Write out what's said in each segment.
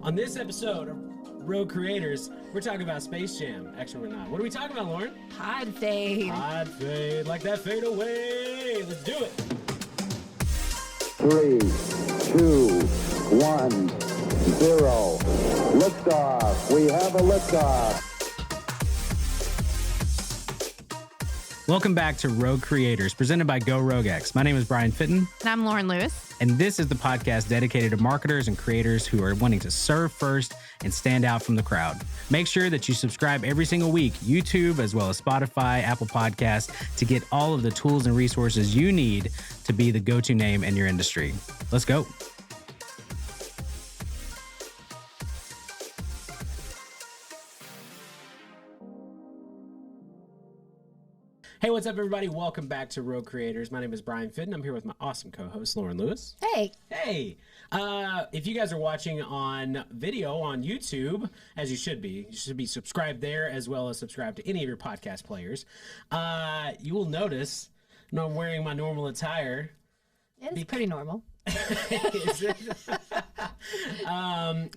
On this episode of Rogue Creators, we're talking about Space Jam. Actually, we're not. What are we talking about, Loren? Podfade. Podfade, like that fade away. Let's do it. 3, 2, 1, 0. Liftoff. We have a liftoff. Welcome back to Rogue Creators, presented by Go RogueX. My name is Bryan Fittin. And I'm Loren Lewis. And this is the podcast dedicated to marketers and creators who are wanting to serve first and stand out from the crowd. Make sure that you subscribe every single week, YouTube, as well as Spotify, Apple Podcasts, to get all of the tools and resources you need to be the go-to name in your industry. Let's go. Hey, what's up, everybody? Welcome back to Rogue Creators. My name is Bryan Fittin. I'm here with my awesome co-host, Loren Lewis. Hey. Hey. If you guys are watching on video on YouTube, as you should be subscribed there, as well as subscribe to any of your podcast players. You will notice I'm wearing my normal attire. It's pretty normal. Is it?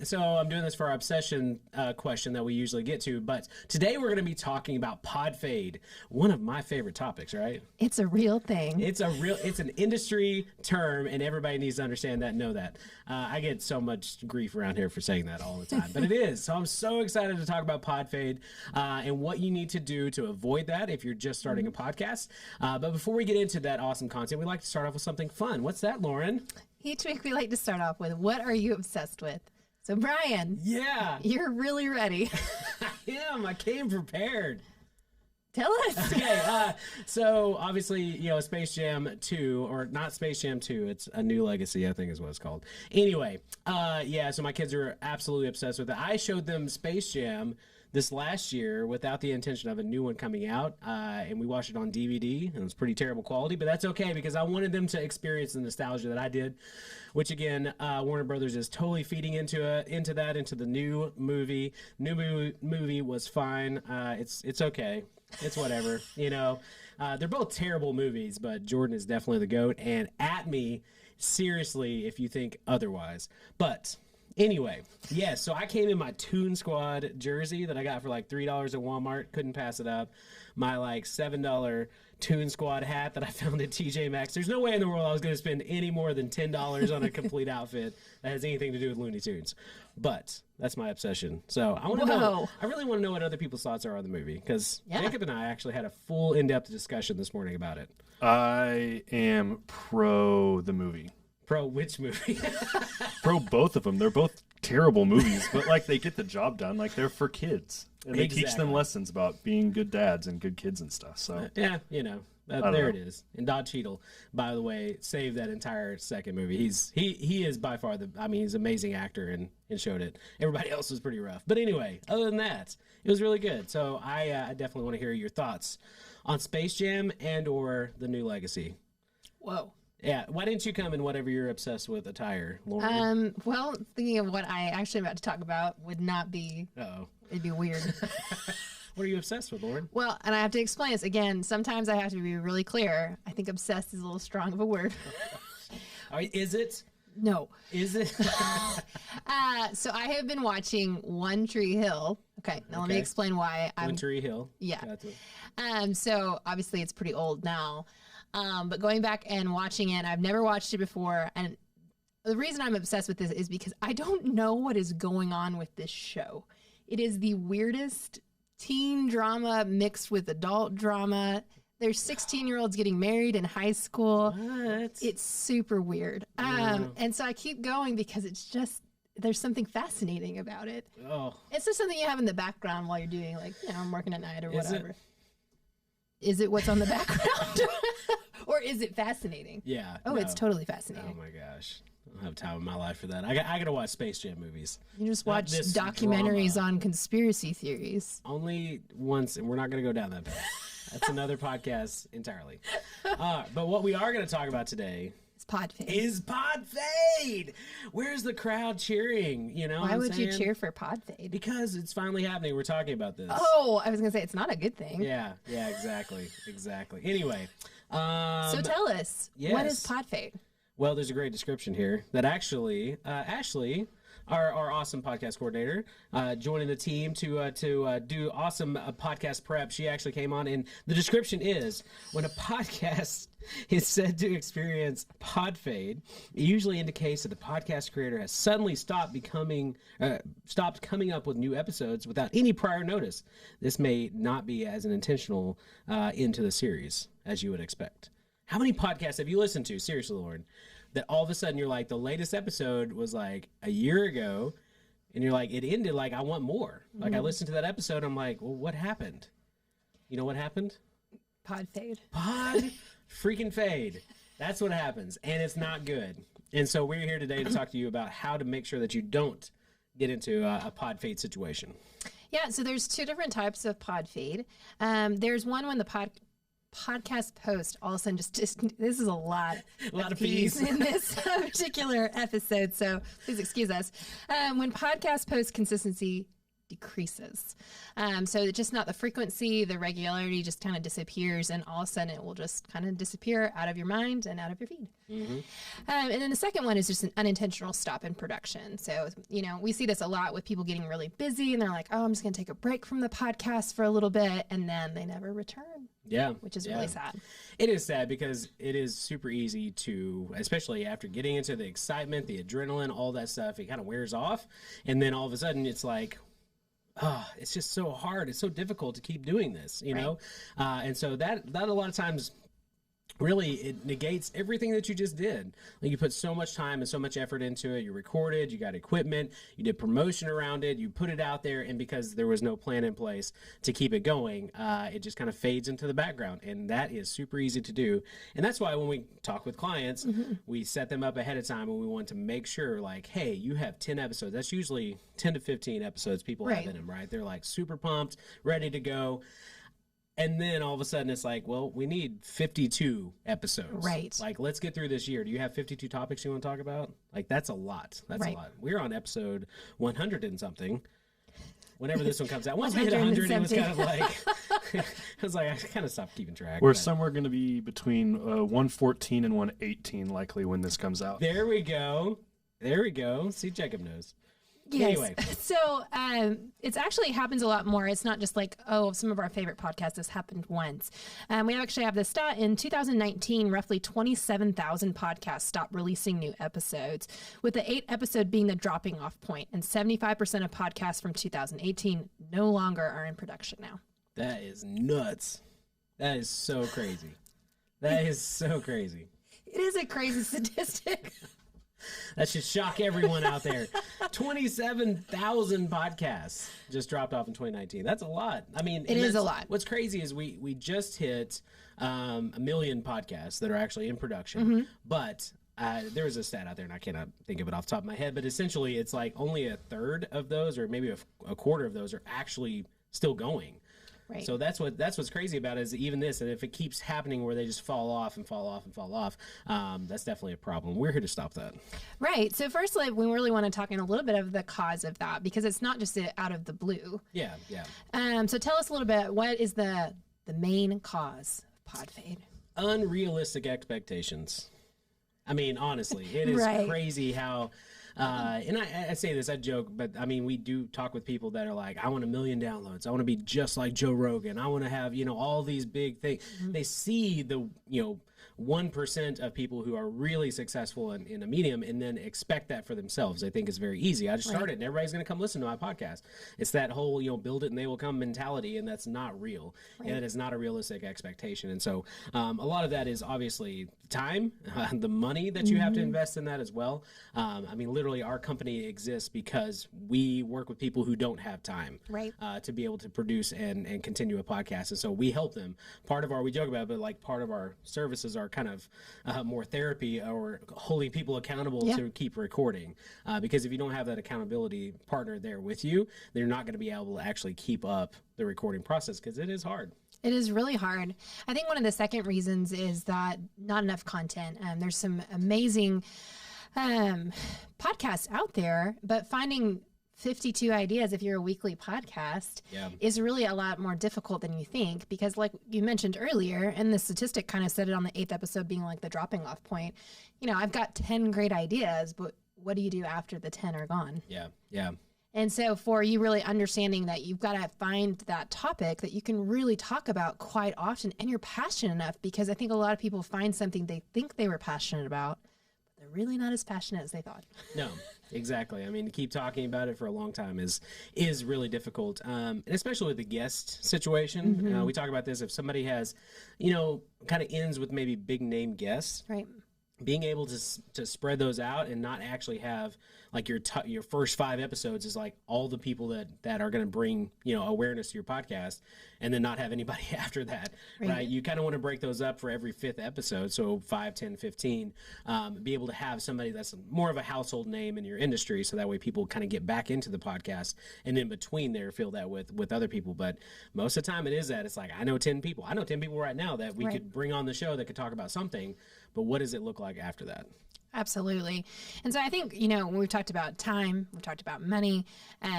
So I'm doing this for our obsession question that we usually get to, but today we're going to be talking about Podfade, one of my favorite topics, right? It's a real thing. It's an industry term, and everybody needs to understand that and know that. I get so much grief around here for saying that all the time, but it is. So I'm so excited to talk about Podfade and what you need to do to avoid that if you're just starting a podcast. But before we get into that awesome content, we like to start off with something fun. What's that, Loren? Each week we like to start off with, what are you obsessed with? So, Bryan. Yeah. You're really ready. I am. I came prepared. Tell us. Okay, so obviously, Space Jam 2, or not Space Jam 2, it's A New Legacy, I think is what it's called. Anyway, so my kids are absolutely obsessed with it. I showed them Space Jam this last year without the intention of a new one coming out, and we watched it on DVD, and it was pretty terrible quality, but that's okay because I wanted them to experience the nostalgia that I did, which again, Warner Brothers is totally feeding into the new movie. Movie was fine. It's okay. It's whatever. They're both terrible movies, but Jordan is definitely the GOAT, and at me, seriously, if you think otherwise. But anyway, yes, so I came in my Toon Squad jersey that I got for like $3 at Walmart. Couldn't pass it up. My like $7 Toon Squad hat that I found at TJ Maxx. There's no way in the world I was going to spend any more than $10 on a complete outfit that has anything to do with Looney Tunes. But that's my obsession. So I want to know. I really want to know what other people's thoughts are on the movie because Jacob and I actually had a full in-depth discussion this morning about it. I am pro the movie. Pro which movie? Pro both of them. They're both terrible movies, but like they get the job done. Like they're for kids, and they teach them lessons about being good dads and good kids and stuff. So yeah, there it is. And Don Cheadle, by the way, saved that entire second movie. He is by far he's an amazing actor and showed it. Everybody else was pretty rough. But anyway, other than that, it was really good. So I definitely want to hear your thoughts on Space Jam and or The New Legacy. Whoa. Yeah, why didn't you come in whatever you're obsessed with attire, Loren? Well, thinking of what I actually am about to talk about would not be. Uh-oh. It'd be weird. What are you obsessed with, Loren? Well, and I have to explain this again. Sometimes I have to be really clear. I think obsessed is a little strong of a word. Is it? No. Is it? So I have been watching One Tree Hill. Okay, now let me explain why. One Tree Hill. Yeah. Gotcha. So obviously it's pretty old now. But going back and watching it, I've never watched it before. And the reason I'm obsessed with this is because I don't know what is going on with this show. It is the weirdest teen drama mixed with adult drama. There's 16-year-olds getting married in high school. What? It's super weird. And so I keep going because it's just, there's something fascinating about it. Oh. It's just something you have in the background while you're doing, like, I'm working at night or whatever. It? Is it what's on the background? Or is it fascinating? Yeah. Oh, it's totally fascinating. Oh, my gosh. I don't have time in my life for that. I got to watch Space Jam movies. You just watch documentaries drama. on conspiracy theories. Only once, and we're not going to go down that path. That's another podcast entirely. But what we are going to talk about today Podfade. Podfade. Where's the crowd cheering? Why would you cheer for Podfade? Because it's finally happening. We're talking about this. Oh, I was gonna say it's not a good thing. Yeah, exactly. Anyway, so tell us, what is Podfade? Well, there's a great description here that actually, Ashley, our awesome podcast coordinator, joining the team to do awesome podcast prep. She actually came on, and the description is, when a podcast is said to experience podfade, it usually indicates that the podcast creator has suddenly stopped coming up with new episodes without any prior notice. This may not be as an intentional end to the series as you would expect. How many podcasts have you listened to, seriously, Loren, that all of a sudden you're like, the latest episode was like a year ago, and you're like, it ended like, I want more. Like, I listened to that episode, I'm like, well, what happened? You know what happened? Podfade. Pod freaking fade. That's what happens, and it's not good. And so we're here today to talk to you about how to make sure that you don't get into a pod fade situation. Yeah, so there's two different types of pod fade. There's one when the podcast post all of a sudden just this is a lot of peas in this particular episode, so please excuse us. When podcast post consistency decreases, so it's just not the frequency, the regularity just kind of disappears, and all of a sudden it will just kind of disappear out of your mind and out of your feed. And then the second one is just an unintentional stop in production. So, we see this a lot with people getting really busy, and they're like, oh, I'm just going to take a break from the podcast for a little bit, and then they never return. Yeah. Which is really sad. It is sad because it is super easy to, especially after getting into the excitement, the adrenaline, all that stuff, it kind of wears off. And then all of a sudden it's like, it's just so hard. It's so difficult to keep doing this, you know? And so that a lot of times really it negates everything that you just did. Like, you put so much time and so much effort into it. You recorded, you got equipment, you did promotion around it, you put it out there, and because there was no plan in place to keep it going, it just kind of fades into the background, and that is super easy to do. And that's why when we talk with clients, we set them up ahead of time, and we want to make sure, like, hey, you have 10 episodes. That's usually 10 to 15 episodes people have in them, right? They're like super pumped, ready to go. And then all of a sudden it's like, well, we need 52 episodes. Right. Like, let's get through this year. Do you have 52 topics you want to talk about? Like, that's a lot. That's a lot. We're on episode 100 and something. Whenever this one comes out. Once we hit 100, it was kind of like, I kind of stopped keeping track. We're somewhere going to be between 114 and 118 likely when this comes out. There we go. See, Jacob knows. Yes. Anyway. So it's actually happens a lot more. It's not just like, oh, some of our favorite podcasts, this happened once. We actually have this stat. In 2019, roughly 27,000 podcasts stopped releasing new episodes, with the 8th episode being the dropping off point. And 75% of podcasts from 2018 no longer are in production now. That is nuts. That is so crazy. That is so crazy. It is a crazy statistic. That should shock everyone out there. 27,000 podcasts just dropped off in 2019. That's a lot. I mean, it is a lot. What's crazy is we just hit 1 million podcasts that are actually in production. But there was a stat out there, and I cannot think of it off the top of my head, but essentially it's like only a third of those, or maybe a quarter of those, are actually still going. Right. So that's what's crazy about it, is even this, and if it keeps happening where they just fall off and fall off and fall off, that's definitely a problem. We're here to stop that. Right. So first, we really want to talk in a little bit of the cause of that, because it's not just out of the blue. Yeah. So tell us a little bit, what is the main cause of pod fade? Unrealistic expectations. I mean, honestly, it is crazy how... and I say this, I joke, but I mean, we do talk with people that are like, I want 1 million downloads. I want to be just like Joe Rogan. I want to have, all these big things. They see the, 1% of people who are really successful in a medium and then expect that for themselves. They think it's very easy. I just started and everybody's going to come listen to my podcast. It's that whole, build it and they will come mentality, and that's not real. And it is not a realistic expectation. And so a lot of that is obviously time, the money that you have to invest in that as well. I mean, literally our company exists because we work with people who don't have time to be able to produce and continue a podcast. And so we help them. We joke about it, but like part of our services are kind of more therapy or holding people accountable to keep recording. Because if you don't have that accountability partner there with you, then you're not going to be able to actually keep up the recording process, because it is hard. It is really hard. I think one of the second reasons is that not enough content. There's some amazing podcasts out there, but finding 52 ideas if you're a weekly podcast is really a lot more difficult than you think, because like you mentioned earlier, and the statistic kind of said it on the 8th episode being like the dropping off point, I've got 10 great ideas, but what do you do after the 10 are gone? Yeah. Yeah. And so for you really understanding that you've got to find that topic that you can really talk about quite often and you're passionate enough, because I think a lot of people find something they think they were passionate about, but they're really not as passionate as they thought. No, exactly. I mean, to keep talking about it for a long time is really difficult, and especially with the guest situation. We talk about this. If somebody has, kind of ends with maybe big name guests, Right. being able to spread those out and not actually have like your first 5 episodes is like all the people that are going to bring awareness to your podcast, and then not have anybody after that, right? You kind of want to break those up for every 5th episode, so 5, 10, 15, be able to have somebody that's more of a household name in your industry, so that way people kind of get back into the podcast, and in between there fill that with other people. But most of the time it's like I know 10 people right now that we could bring on the show that could talk about something, but what does it look like after that? Absolutely. And so I think, when we've talked about time, we've talked about money,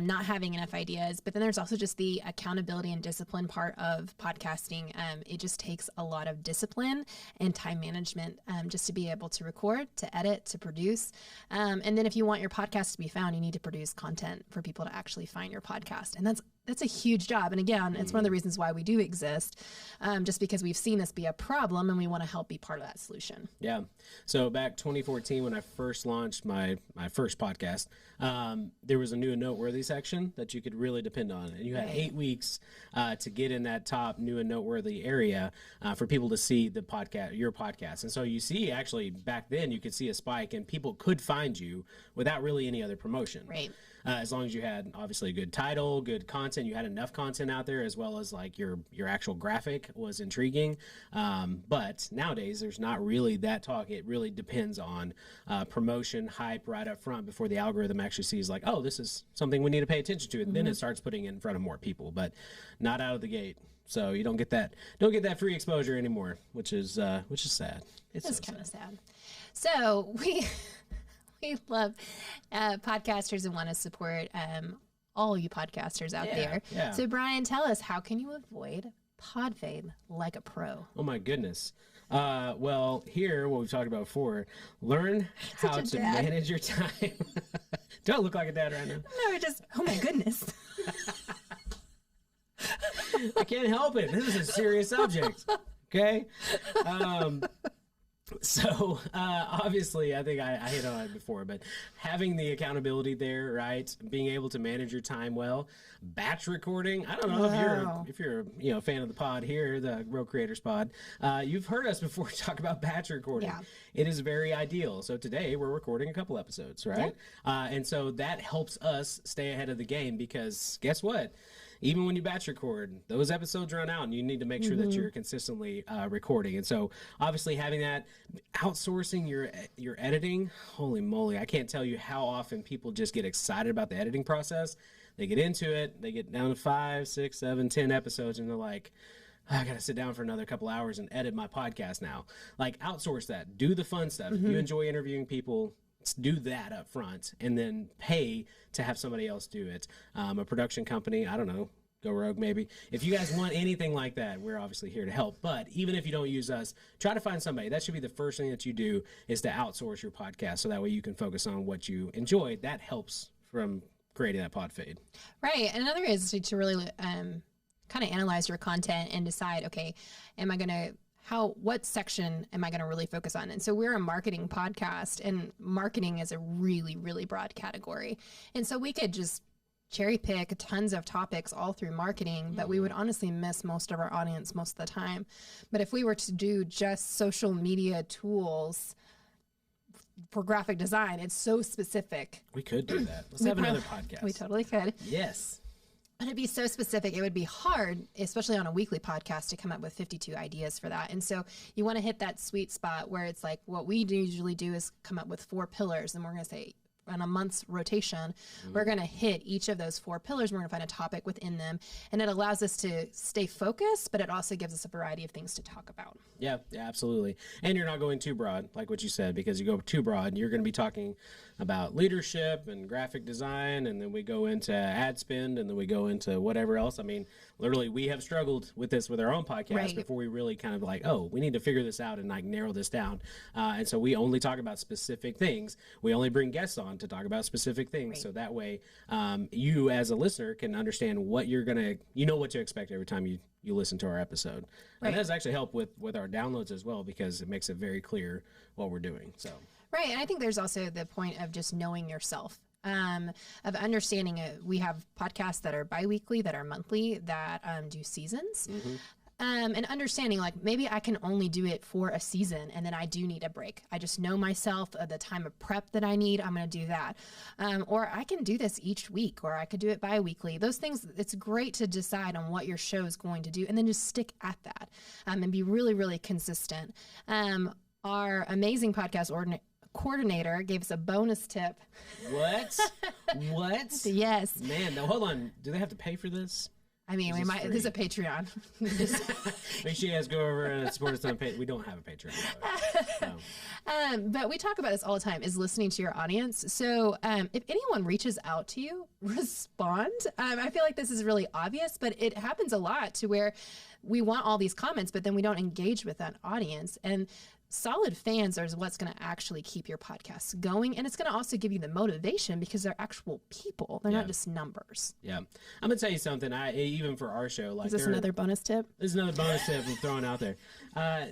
not having enough ideas, but then there's also just the accountability and discipline part of podcasting. It just takes a lot of discipline and time management just to be able to record, to edit, to produce. And then if you want your podcast to be found, you need to produce content for people to actually find your podcast. And that's a huge job. And again, it's one of the reasons why we do exist, just because we've seen this be a problem and we want to help be part of that solution. Yeah. So back 2014, when I first launched my first podcast, there was a new and noteworthy section that you could really depend on. And you had 8 weeks to get in that top new and noteworthy area for people to see your podcast. And so you see, actually back then you could see a spike and people could find you without really any other promotion. Right. As long as you had obviously a good title, good content, you had enough content out there, as well as like your actual graphic was intriguing. But nowadays there's not really that talk. It really depends on promotion, hype right up front before the algorithm actually sees like, oh, this is something we need to pay attention to. And then it starts putting it in front of more people, but not out of the gate. So you don't get that free exposure anymore, which is sad. It's kind of sad. So we love podcasters and want to support all you podcasters out there. Yeah. So Bryan, tell us, how can you avoid Podfade like a pro? Oh my goodness. Well, here, what we've talked about before, learn how to manage your time. Do I look like a dad right now? No, oh my goodness. I can't help it. This is a serious subject. Okay. So obviously, I think I hit on it before, but having the accountability there, right? Being able to manage your time well. Batch recording. I don't know if you're a fan of the pod here, the Real Creators Pod. You've heard us before talk about batch recording. Yeah. It is very ideal. So today we're recording a couple episodes, right? Yeah. And so that helps us stay ahead of the game, because guess what? Even when you batch record, those episodes run out, and you need to make sure that you're consistently recording. And so, obviously, having that, outsourcing your editing, holy moly, I can't tell you how often people just get excited about the editing process. They get into it, they get down to 5, 6, 7, 10 episodes, and they're like, I gotta sit down for another couple hours and edit my podcast now. Like, outsource that. Do the fun stuff. If you enjoy interviewing people, do that up front, and then pay to have somebody else do it. A production company, I don't know, go rogue maybe. If you guys want anything like that, we're obviously here to help. But even if you don't use us, try to find somebody. That should be the first thing that you do, is to outsource your podcast, so that way you can focus on what you enjoy. That helps from creating that Podfade. Right. And another is to really kind of analyze your content and decide, okay, what section am I going to really focus on? And so we're a marketing podcast, and marketing is a really, really broad category. And so we could just cherry pick tons of topics all through marketing, but we would honestly miss most of our audience most of the time. But if we were to do just social media tools for graphic design, it's so specific. We could do that. Let's have another podcast. We totally could. Yes. But it'd be so specific. It would be hard, especially on a weekly podcast, to come up with 52 ideas for that. And so you want to hit that sweet spot where it's like, what we usually do is come up with 4 pillars, and we're going to say on a month's rotation, we're going to hit each of those 4 pillars. We're going to find a topic within them, and it allows us to stay focused, but it also gives us a variety of things to talk about. Yeah, absolutely. And you're not going too broad, like what you said, because you go too broad, you're going to be talking about leadership and graphic design, and then we go into ad spend, and then we go into whatever else. I mean, literally, we have struggled with this with our own podcast before we really kind of like, oh, we need to figure this out and like narrow this down. And so we only talk about specific things. We only bring guests on to talk about specific things. So that way, you as a listener can understand what you're going to, you know what to expect every time you listen to our episode. And that has actually helped with our downloads as well, because it makes it very clear what we're doing. So. Right. And I think there's also the point of just knowing yourself, of understanding it. We have podcasts that are biweekly, that are monthly, that do seasons. And understanding, like, maybe I can only do it for a season and then I do need a break. I just know myself, the time of prep that I need, I'm going to do that. Or I can do this each week, or I could do it bi-weekly. Those things, it's great to decide on what your show is going to do and then just stick at that, and be really, really consistent. Our amazing podcast coordinator gave us a bonus tip. What? What? Yes. Man, now hold on. Do they have to pay for this? I mean, we might. This is a Patreon. Make sure you guys go over and support us on Patreon. We don't have a Patreon. So. But we talk about this all the time, is listening to your audience. So if anyone reaches out to you, respond. I feel like this is really obvious, but it happens a lot to where we want all these comments, but then we don't engage with that audience. And solid fans are what's going to actually keep your podcasts going. And it's going to also give you the motivation, because they're actual people. They're not just numbers. Yeah. I'm going to tell you something. Even for our show, like, is this another bonus tip? This is another bonus tip I'm throwing out there.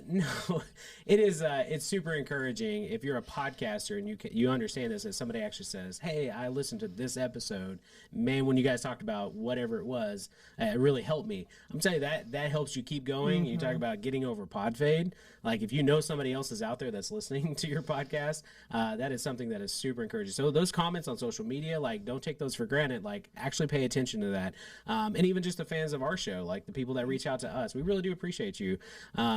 No, it is. It's super encouraging if you're a podcaster and you understand this, that somebody actually says, "Hey, I listened to this episode. Man, when you guys talked about whatever it was, it really helped me." I'm telling you that helps you keep going. You talk about getting over Podfade. Like, if you know somebody else is out there that's listening to your podcast, that is something that is super encouraging. So those comments on social media, like, don't take those for granted. Like, actually pay attention to that. And even just the fans of our show, like the people that reach out to us, we really do appreciate you,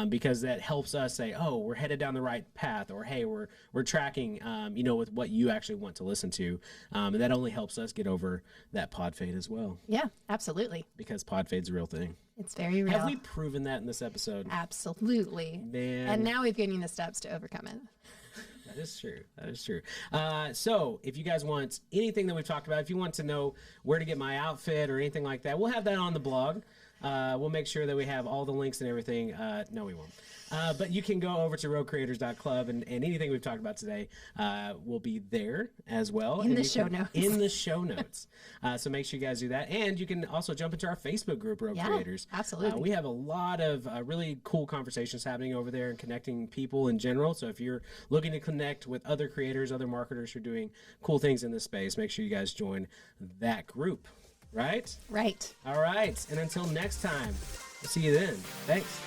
because that helps us say, oh, we're headed down the right path, or hey, we're tracking, with what you actually want to listen to. And that only helps us get over that Podfade as well. Yeah, absolutely. Because Podfade's a real thing. It's very real. Have we proven that in this episode? Absolutely. Man. And now we've given you the steps to overcome it. That is true. That is true. So if you guys want anything that we've talked about, if you want to know where to get my outfit or anything like that, we'll have that on the blog. We'll make sure that we have all the links and everything. No, we won't. But you can go over to roguecreators.club, and anything we've talked about today will be there as well. In the show notes. In the show notes. So make sure you guys do that. And you can also jump into our Facebook group, Rogue Creators. Absolutely. We have a lot of really cool conversations happening over there and connecting people in general. So if you're looking to connect with other creators, other marketers who are doing cool things in this space, make sure you guys join that group. Right? Right. All right. And until next time, we'll see you then. Thanks.